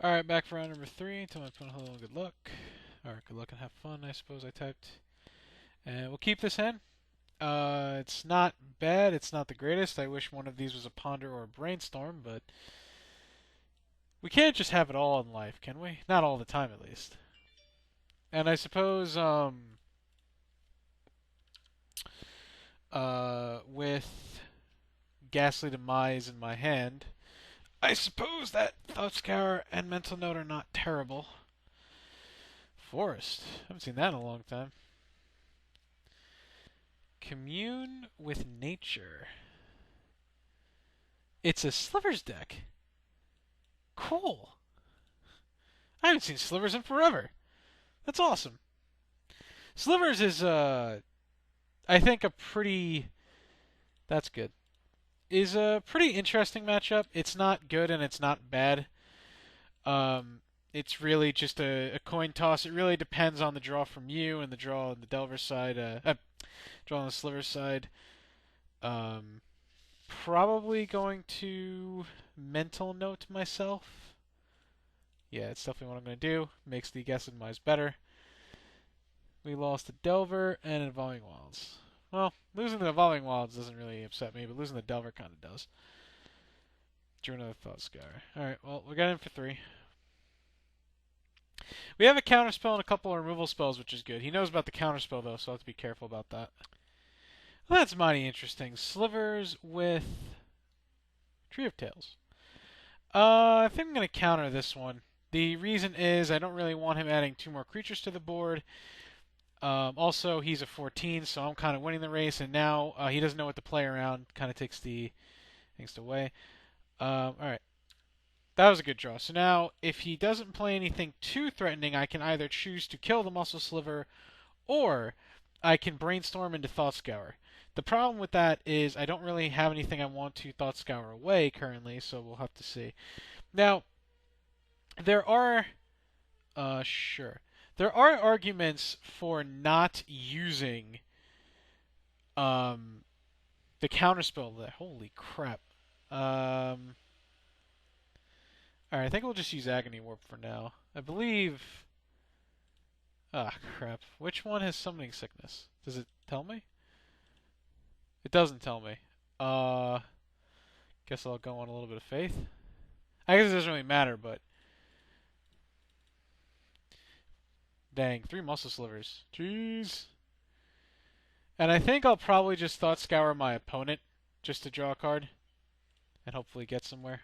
Alright, back for round number 3. Tell my opponent hello and good luck. Or good luck and have fun, I suppose I typed. And we'll keep this hand. It's not bad. It's not the greatest. I wish one of these was a Ponder or a Brainstorm, but we can't just have it all in life, can we? Not all the time, at least. And I suppose, with Ghastly Demise in my hand, I suppose that Thought Scour and Mental Note are not terrible. Forest. Haven't seen that in a long time. Commune with Nature. It's a Slivers deck. Cool. I haven't seen Slivers in forever. That's awesome. Slivers is, I think a pretty... That's good. Is a pretty interesting matchup. It's not good and it's not bad. It's really just a coin toss. It really depends on the draw from you and the draw on the Delver side. Draw on the Sliver side. Probably going to Mental Note myself. Yeah, it's definitely what I'm going to do. Makes the Ghastly Demise better. We lost the Delver and Evolving Wilds. Well, losing the Evolving Wilds doesn't really upset me, but losing the Delver kind of does. Drew another Thought Scour. Alright, well, we're getting in for 3. We have a counterspell and a couple of removal spells, which is good. He knows about the counterspell, though, so I'll have to be careful about that. Well, that's mighty interesting. Slivers with Tree of Tales. I think I'm going to counter this one. The reason is I don't really want him adding 2 more creatures to the board. Also, he's a 14, so I'm kind of winning the race, and now he doesn't know what to play around. Kind of takes the things away. Alright. That was a good draw. So now, if he doesn't play anything too threatening, I can either choose to kill the Muscle Sliver, or I can Brainstorm into Thought Scour. The problem with that is I don't really have anything I want to Thought Scour away currently, so we'll have to see. Now, there are... sure. There are arguments for not using the counterspell there. Holy crap. Alright, I think we'll just use Agony Warp for now. I believe... Ah, crap. Which one has Summoning Sickness? Does it tell me? It doesn't tell me. Guess I'll go on a little bit of faith. I guess it doesn't really matter, but... Dang, 3 Muscle Slivers. Jeez. And I think I'll probably just Thought Scour my opponent just to draw a card and hopefully get somewhere.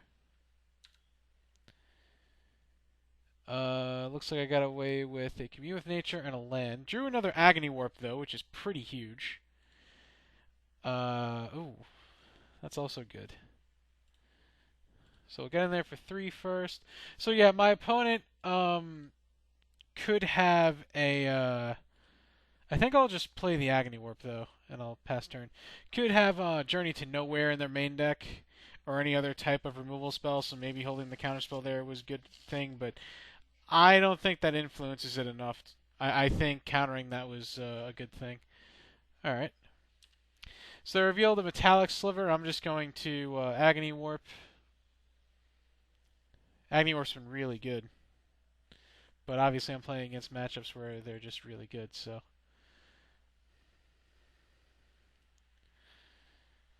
Looks like I got away with a Commune with Nature and a land. Drew another Agony Warp, though, which is pretty huge. Ooh. That's also good. So we'll get in there for 3 first. So yeah, my opponent, could have a, I think I'll just play the Agony Warp, though, and I'll pass turn. Could have Journey to Nowhere in their main deck, or any other type of removal spell, so maybe holding the counterspell there was a good thing, but I don't think that influences it enough. I think countering that was a good thing. Alright. So they revealed a Metallic Sliver. I'm just going to Agony Warp. Agony Warp's been really good. But obviously I'm playing against matchups where they're just really good, so...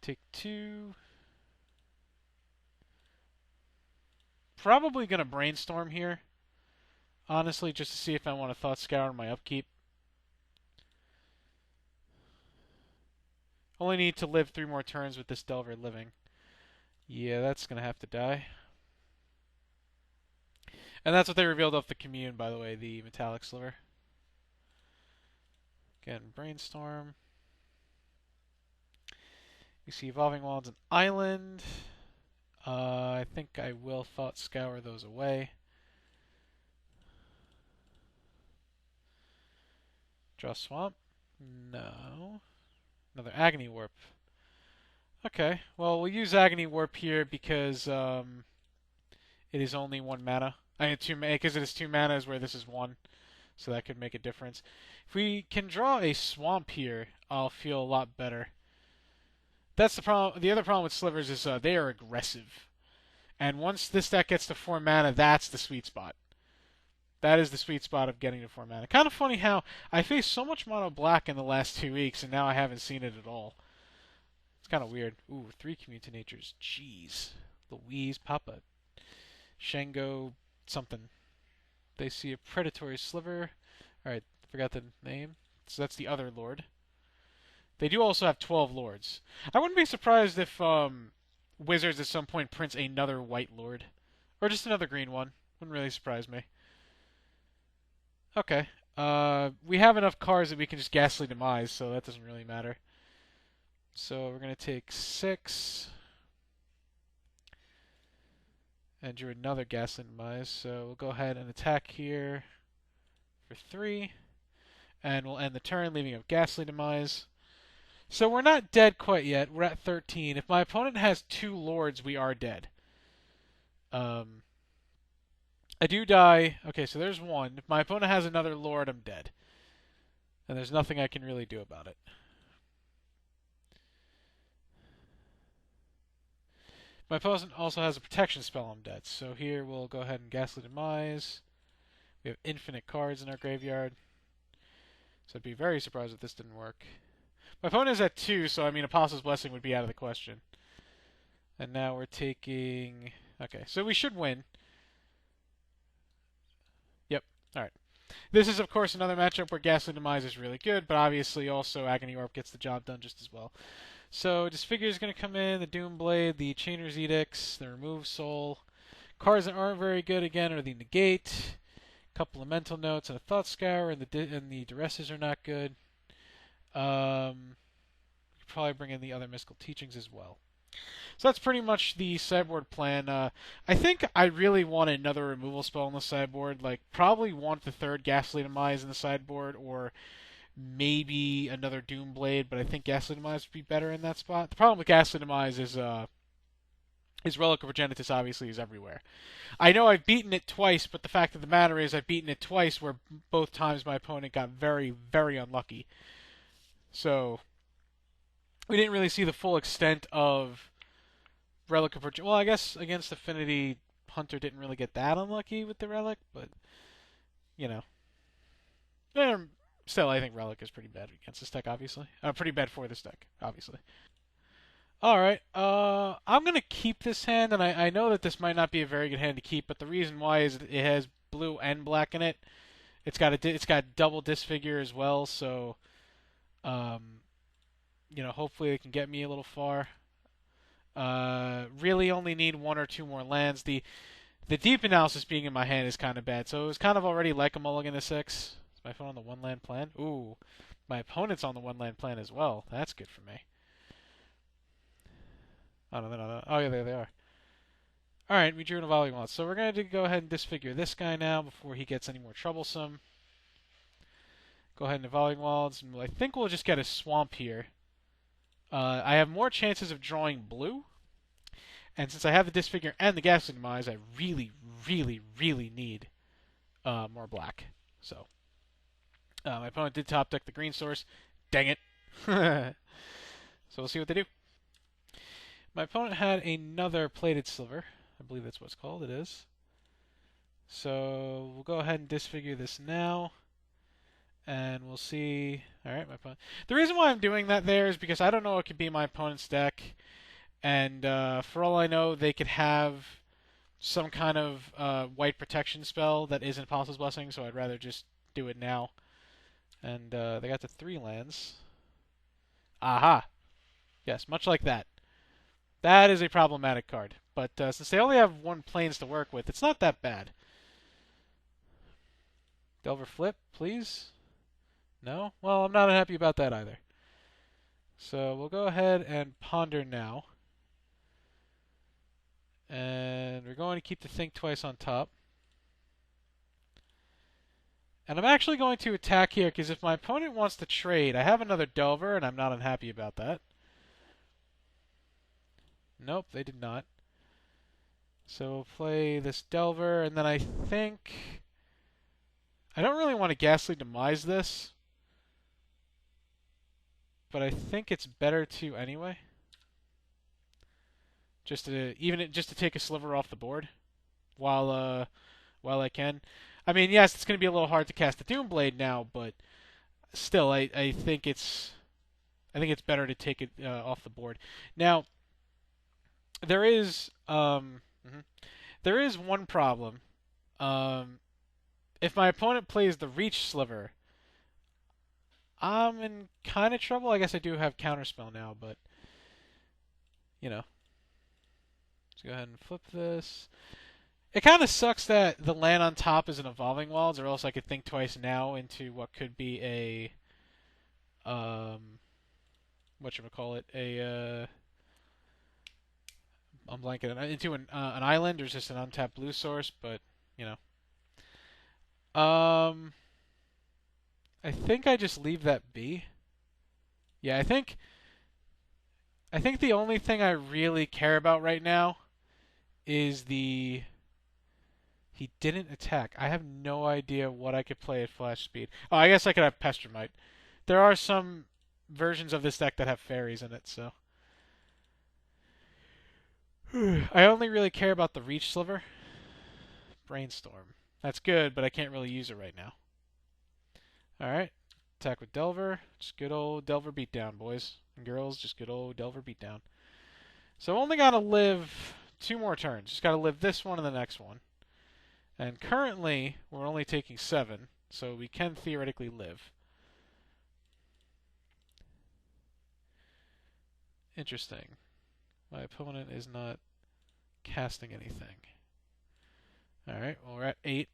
Take 2. Probably going to Brainstorm here. Honestly, just to see if I want to Thought Scour on my upkeep. Only need to live 3 more turns with this Delver living. Yeah, that's going to have to die. And that's what they revealed off the Commune, by the way, the Metallic Sliver. Again, Brainstorm. You see Evolving Wilds and Island. I think I will Thought Scour those away. Draw Swamp? No. Another Agony Warp. Okay, well, we'll use Agony Warp here because it is only 1 mana. I mean, 2 mana, because it is 2 mana is where this is 1. So that could make a difference. If we can draw a Swamp here, I'll feel a lot better. That's the problem. The other problem with Slivers is they are aggressive. And once this deck gets to 4 mana, that's the sweet spot. That is the sweet spot of getting to 4 mana. Kind of funny how I faced so much mono black in the last 2 weeks, and now I haven't seen it at all. It's kind of weird. Ooh, 3 Community Natures. Jeez. Louise, Papa, Shango, something. They see a predatory sliver. Alright, forgot the name. So that's the other lord. They do also have 12 lords. I wouldn't be surprised if Wizards at some point prints another white lord. Or just another green one. Wouldn't really surprise me. Okay. We have enough cards that we can just Ghastly Demise, so that doesn't really matter. So we're going to take 6. And drew another Ghastly Demise. So we'll go ahead and attack here for 3. And we'll end the turn, leaving a Ghastly Demise. So we're not dead quite yet. We're at 13. If my opponent has 2 lords, we are dead. I do die. Okay, so there's 1. If my opponent has another lord, I'm dead. And there's nothing I can really do about it. My opponent also has a protection spell, I'm dead. So here we'll go ahead and Ghastly Demise. We have infinite cards in our graveyard. So I'd be very surprised if this didn't work. My opponent is at 2, so I mean Apostle's Blessing would be out of the question. And now we're taking... Okay, so we should win. Yep, alright. This is, of course, another matchup where Ghastly Demise is really good, but obviously also Agony Orb gets the job done just as well. So Disfigure is going to come in, the Doomblade, the Chainer's Edicts, the Remove Soul. Cards that aren't very good, again, are the Negate, a couple of Mental Notes, and a Thought Scour, and the Duresses are not good. Could probably bring in the other Mystical Teachings as well. So that's pretty much the sideboard plan. I think I really want another removal spell on the sideboard. Like, probably want the 3rd Ghastly Demise in the sideboard, or maybe another Doomblade, but I think Ghastly Demise would be better in that spot. The problem with Ghastly Demise is Relic of Progenitus obviously is everywhere. I know I've beaten it twice, but the fact of the matter is I've beaten it twice where both times my opponent got very, very unlucky. So we didn't really see the full extent of Relic of Progenitus. Well, I guess against Affinity, Hunter didn't really get that unlucky with the Relic, but, you know. Still, I think Relic is pretty bad against this deck, obviously. Pretty bad for this deck, obviously. Alright, I'm going to keep this hand, and I know that this might not be a very good hand to keep, but the reason why is it has blue and black in it. It's got double Disfigure as well, so... you know, hopefully it can get me a little far. Really only need 1 or 2 more lands. The Deep Analysis being in my hand is kind of bad, so it was kind of already like a mulligan to 6. Is my opponent on the 1-land plan? Ooh, my opponent's on the 1-land plan as well. That's good for me. Oh, no, they're not. Oh, yeah, there they are. Alright, we drew an Evolving Wilds. So we're going to go ahead and disfigure this guy now before he gets any more troublesome. Go ahead and Evolving Wilds. And I think we'll just get a Swamp here. I have more chances of drawing blue. And since I have the Disfigure and the Ghastly Demise, I really, really, really need more black. So, my opponent did top deck the green source. Dang it. So we'll see what they do. My opponent had another Plated Sliver. I believe that's what it's called. It is. So we'll go ahead and disfigure this now. And we'll see. Alright, my opponent. The reason why I'm doing that there is because I don't know what could be my opponent's deck. And for all I know, they could have some kind of white protection spell that isn't Apostle's Blessing, so I'd rather just do it now. And they got the 3 lands. Aha! Yes, much like that. That is a problematic card. But since they only have 1 planes to work with, it's not that bad. Delver Flip, please? No? Well, I'm not happy about that either. So we'll go ahead and Ponder now. And we're going to keep the Think Twice on top. And I'm actually going to attack here, because if my opponent wants to trade, I have another Delver, and I'm not unhappy about that. Nope, they did not. So we'll play this Delver, and then I think... I don't really want to Ghastly Demise this. But I think it's better to anyway. just to take a sliver off the board while I can. I mean, yes, it's going to be a little hard to cast the Doomblade now, but still, I think it's better to take it off the board. Now, there is there is one problem. If my opponent plays the Reach Sliver, I'm in kind of trouble. I guess I do have Counterspell now, but you know, let's go ahead and flip this. It kind of sucks that the land on top is an Evolving Wilds, or else I could think twice now into what could be a whatchamacallit, I'm blanking into an island or just an untapped blue source, but you know, I think I just leave that be. Yeah, I think the only thing I really care about right now is the he didn't attack. I have no idea what I could play at flash speed. Oh, I guess I could have Pestermite. There are some versions of this deck that have fairies in it, so I only really care about the Reach Sliver. Brainstorm. That's good, but I can't really use it right now. Alright. Attack with Delver. Just good old Delver beatdown, boys and girls. Just good old Delver beatdown. So only got to live 2 more turns. Just got to live this one and the next one. And currently, we're only taking 7, so we can theoretically live. Interesting. My opponent is not casting anything. Alright, well, we're at 8.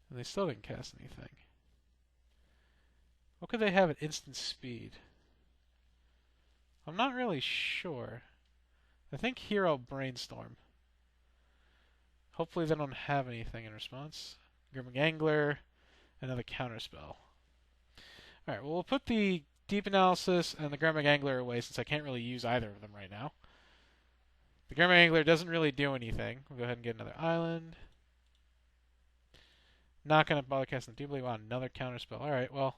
And they still didn't cast anything. What could they have at instant speed? I'm not really sure. I think Hero Brainstorm. Hopefully they don't have anything in response. Grim Angler, another Counterspell. Alright, well, we'll put the Deep Analysis and the Grim Angler away since I can't really use either of them right now. The Grim Angler doesn't really do anything. We'll go ahead and get another island. Not going to bother casting the Doomblade. Wow, another Counterspell. Alright, well,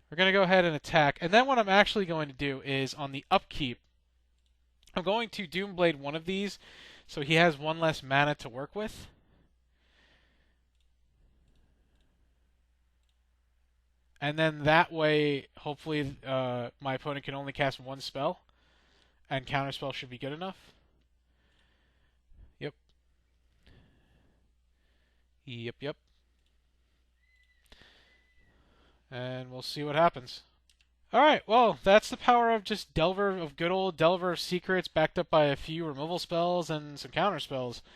we're going to go ahead and attack. And then what I'm actually going to do is, on the upkeep, I'm going to Doomblade one of these so he has 1 less mana to work with. And then that way, hopefully, my opponent can only cast 1 spell. And Counterspell should be good enough. Yep. Yep. And we'll see what happens. Alright, well, that's the power of just Delver, of good old Delver of Secrets, backed up by a few removal spells and some counter spells.